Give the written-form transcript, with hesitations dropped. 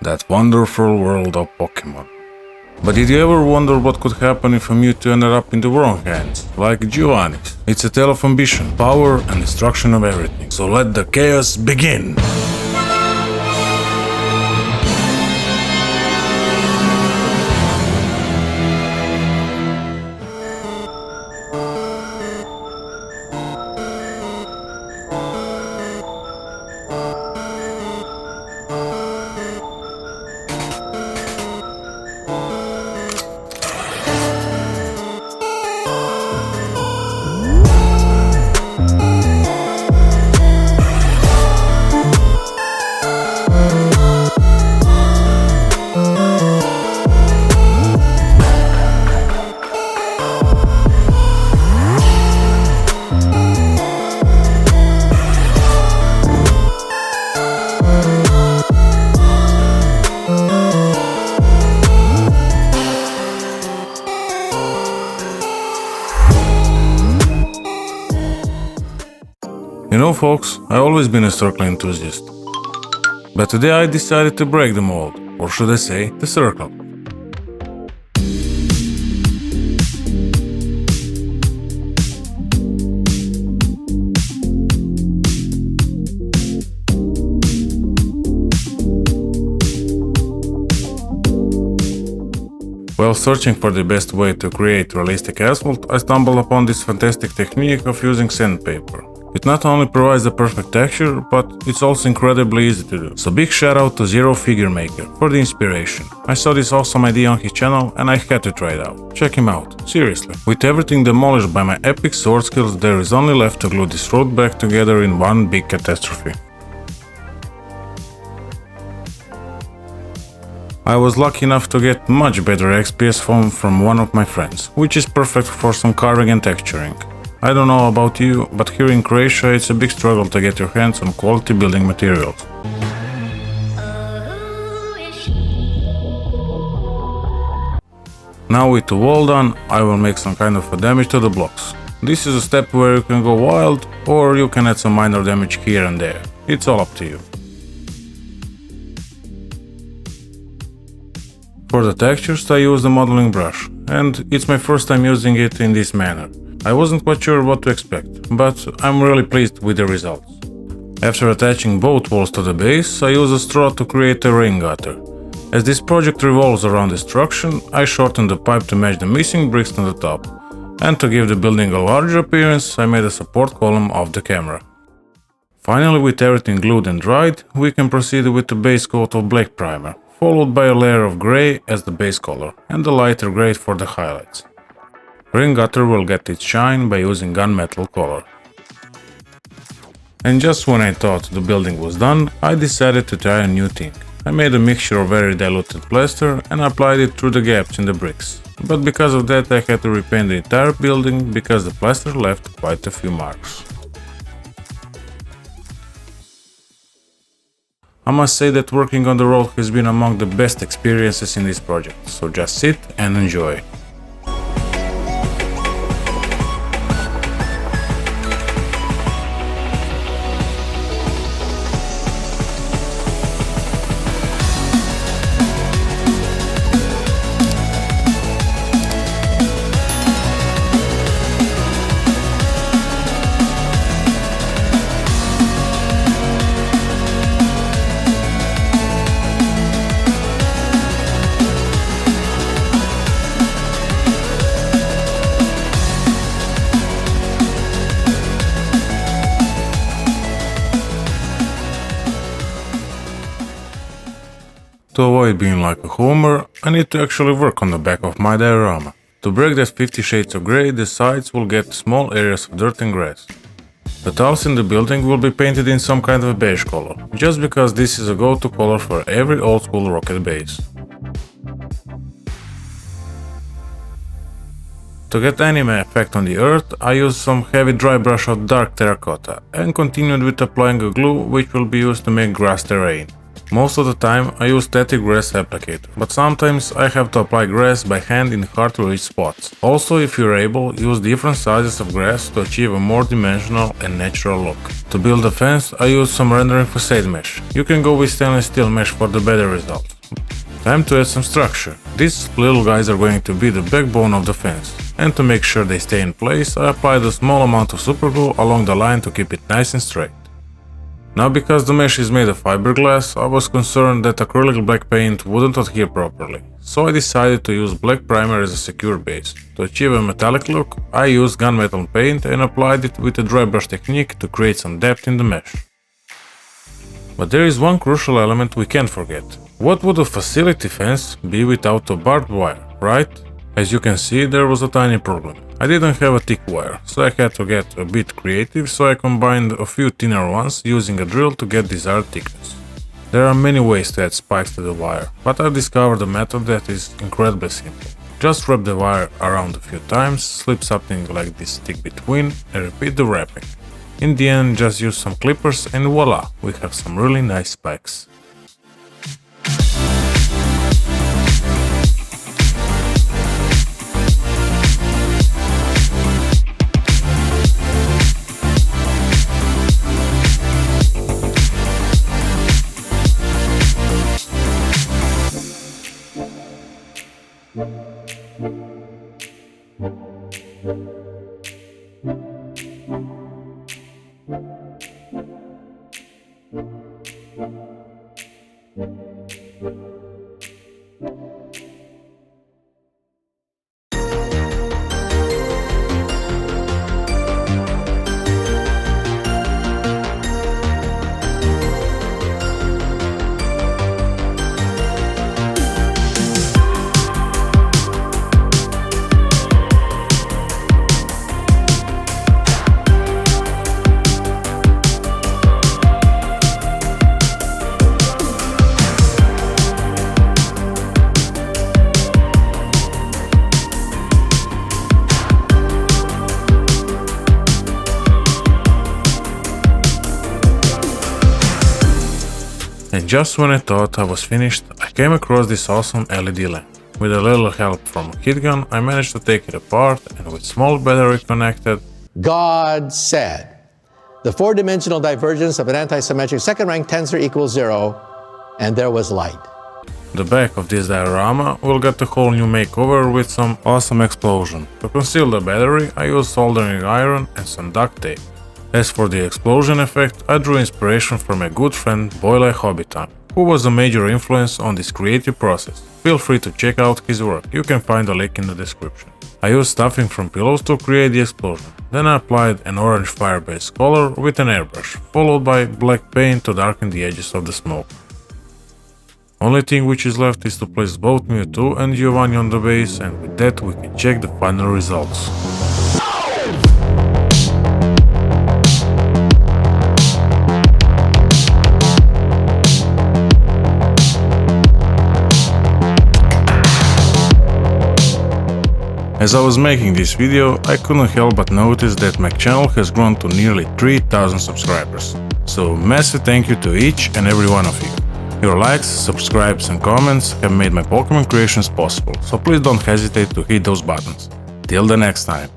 that wonderful world of Pokémon. But did you ever wonder what could happen if a Mewtwo ended up in the wrong hands, like Giovanni's? It's a tale of ambition, power, and destruction of everything. So let the chaos begin! You know, folks, I've always been a circle enthusiast. But today I decided to break the mold, or should I say, the circle. While searching for the best way to create realistic asphalt, I stumbled upon this fantastic technique of using sandpaper. It not only provides the perfect texture, but it's also incredibly easy to do. So big shout out to Zero Figure Maker for the inspiration. I saw this awesome idea on his channel and I had to try it out. Check him out, seriously. With everything demolished by my epic sword skills, there is only left to glue this road back together in one big catastrophe. I was lucky enough to get much better XPS foam from one of my friends, which is perfect for some carving and texturing. I don't know about you, but here in Croatia it's a big struggle to get your hands on quality building materials. Now with the wall done, I will make some kind of a damage to the blocks. This is a step where you can go wild, or you can add some minor damage here and there. It's all up to you. For the textures I use the modeling brush, and it's my first time using it in this manner. I wasn't quite sure what to expect, but I'm really pleased with the results. After attaching both walls to the base, I use a straw to create a rain gutter. As this project revolves around destruction, I shortened the pipe to match the missing bricks on the top. And to give the building a larger appearance, I made a support column of the camera. Finally, with everything glued and dried, we can proceed with the base coat of black primer, followed by a layer of grey as the base color, and the lighter grey for the highlights. Rain gutter will get its shine by using gunmetal color. And just when I thought the building was done, I decided to try a new thing. I made a mixture of very diluted plaster and applied it through the gaps in the bricks. But because of that I had to repaint the entire building because the plaster left quite a few marks. I must say that working on the road has been among the best experiences in this project, so just sit and enjoy. To avoid being like a homer, I need to actually work on the back of my diorama. To break that 50 shades of grey, the sides will get small areas of dirt and grass. The tiles in the building will be painted in some kind of a beige color, just because this is a go-to color for every old school rocket base. To get anime effect on the earth, I used some heavy dry brush of dark terracotta and continued with applying a glue which will be used to make grass terrain. Most of the time I use static grass applicator, but sometimes I have to apply grass by hand in hard to reach spots. Also, if you're able, use different sizes of grass to achieve a more dimensional and natural look. To build a fence, I use some rendering facade mesh. You can go with stainless steel mesh for the better result. Time to add some structure. These little guys are going to be the backbone of the fence. And to make sure they stay in place, I applied a small amount of superglue along the line to keep it nice and straight. Now, because the mesh is made of fiberglass, I was concerned that acrylic black paint wouldn't adhere properly, so I decided to use black primer as a secure base. To achieve a metallic look, I used gunmetal paint and applied it with a dry brush technique to create some depth in the mesh. But there is one crucial element we can't forget. What would a facility fence be without a barbed wire, right? As you can see, there was a tiny problem. I didn't have a thick wire, so I had to get a bit creative, so I combined a few thinner ones using a drill to get desired thickness. There are many ways to add spikes to the wire, but I discovered a method that is incredibly simple. Just wrap the wire around a few times, slip something like this stick between, and repeat the wrapping. In the end, just use some clippers and voila, we have some really nice spikes. And just when I thought I was finished, I came across this awesome LED lamp. With a little help from a heat gun, I managed to take it apart and with small battery connected, God said, the four-dimensional divergence of an antisymmetric second-rank tensor equals 0, and there was light. The back of this diorama will get a whole new makeover with some awesome explosion. To conceal the battery, I used soldering iron and some duct tape. As for the explosion effect, I drew inspiration from my good friend Boyle Hobbiton, who was a major influence on this creative process. Feel free to check out his work, you can find a link in the description. I used stuffing from pillows to create the explosion. Then I applied an orange fire-based color with an airbrush, followed by black paint to darken the edges of the smoke. Only thing which is left is to place both Mewtwo and Giovanni on the base, and with that we can check the final results. As I was making this video, I couldn't help but notice that my channel has grown to nearly 3000 subscribers. So massive thank you to each and every one of you. Your likes, subscribes and comments have made my Pokemon creations possible, so please don't hesitate to hit those buttons. Till the next time.